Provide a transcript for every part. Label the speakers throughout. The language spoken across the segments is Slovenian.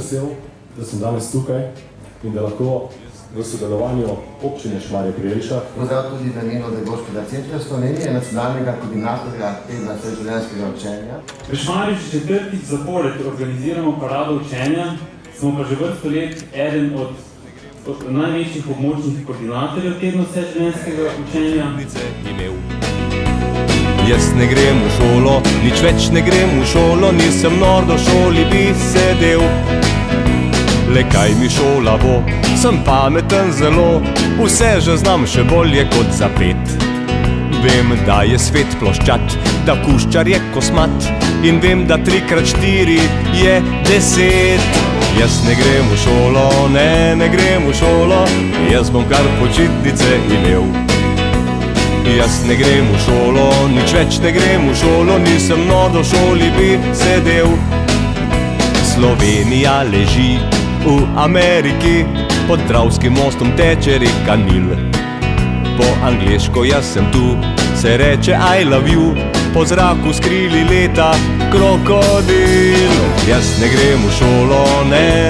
Speaker 1: vesel, da sem danes tukaj in da lahko v sodelovanju občine Šmarje pri Jelšah.
Speaker 2: Pozdrav tudi Danilo Degoškega centra Slovenije, nacionalnega koordinatorja tedna vseživljenjskega učenja.
Speaker 3: V Šmarju že četrtič zapored organiziramo parado učenja, smo pa že vrsto let eden od največjih območnih koordinatorjev tedna vseživljenjskega učenja.
Speaker 4: Jaz ne grem v šolo, nič več ne grem v šolo, nisem nor, do šoli bi sedel. Le kaj mi šola bo, sem pameten zelo, vse že znam še bolje kot za pet. Vem, da je svet ploščat, da kuščar je kosmat in vem, da 3x4 je 10. Jaz ne grem v šolo, ne grem v šolo, jaz bom kar počitnice imel. Jaz ne grem v šolo, nič več ne grem v šolo, nisem nor, do šoli bi sedel. Slovenija leži v Ameriki, pod Dravskim mostom teče reka Nil. Po angleško jaz sem tu, se reče I love you, po zraku skrili leta krokodil. Jaz ne grem v šolo,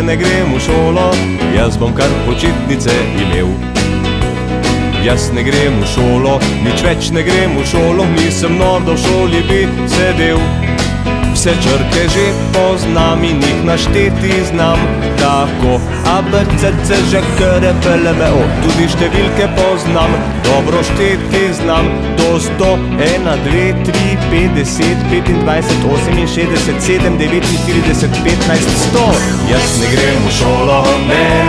Speaker 4: ne grem v šolo, jaz bom kar počitnice imel. Jaz ne grem v šolo, nič več ne grem v šolo, nisem nor, do šoli bi sedel. Vse črke že poznam in jih našteti znam, tako A, B, C, C, Ž, K, R, P, L, M, O. Tudi številke poznam, dobro šteti znam, do 100, 1, 2, 3, 5, 10, 25, 68, 7, 49, 15, 100. Jaz ne grem v šolo,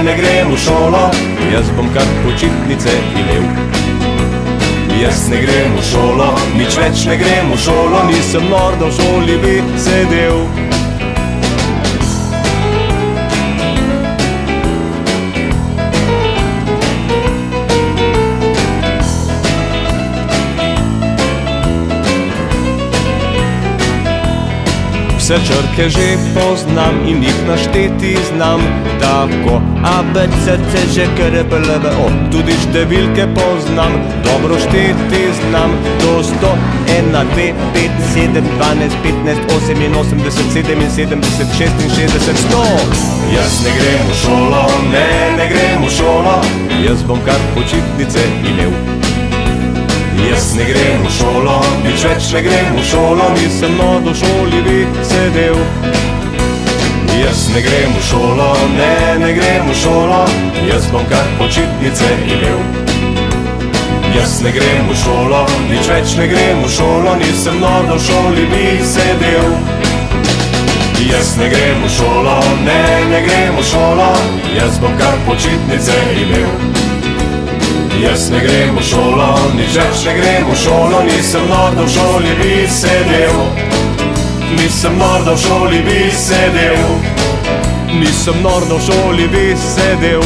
Speaker 4: ne grem v šolo, jaz bom kar počitnice imel. Jaz ne grem v šolo, nič več ne grem v šolo, nisem nor, do šoli bi sedel. Vse črke že poznam in jih našteti znam, tako A, B, C, C, Ž, K, R, P, L, M, O. Tudi številke poznam, dobro šteti znam, do 100, 1, 2, 5, 7, 12, 15, 88, 77, 66, 100. Jaz ne grem v šolo, ne grem v šolo, jaz bom kar počitnice imel. Jaz ne grem v šolo, nič več ne grem v šolo, nisem nor, do šoli bi sedel. Jaz ne grem v šolo, ne grem v šolo, jaz bom kar počitnice imel. Jaz ne grem v šolo, nič več ne grem v šolo, nisem nor, do šoli bi sedel. Jaz ne grem v šolo, ne grem v šolo, jaz bom kar počitnice imel. Jaz ne grem v šolo, nič več ne grem v šolo, nisem nor, do šoli bi sedel. Nisem nor, do šoli bi sedel. Nisem nor, do šoli bi sedel.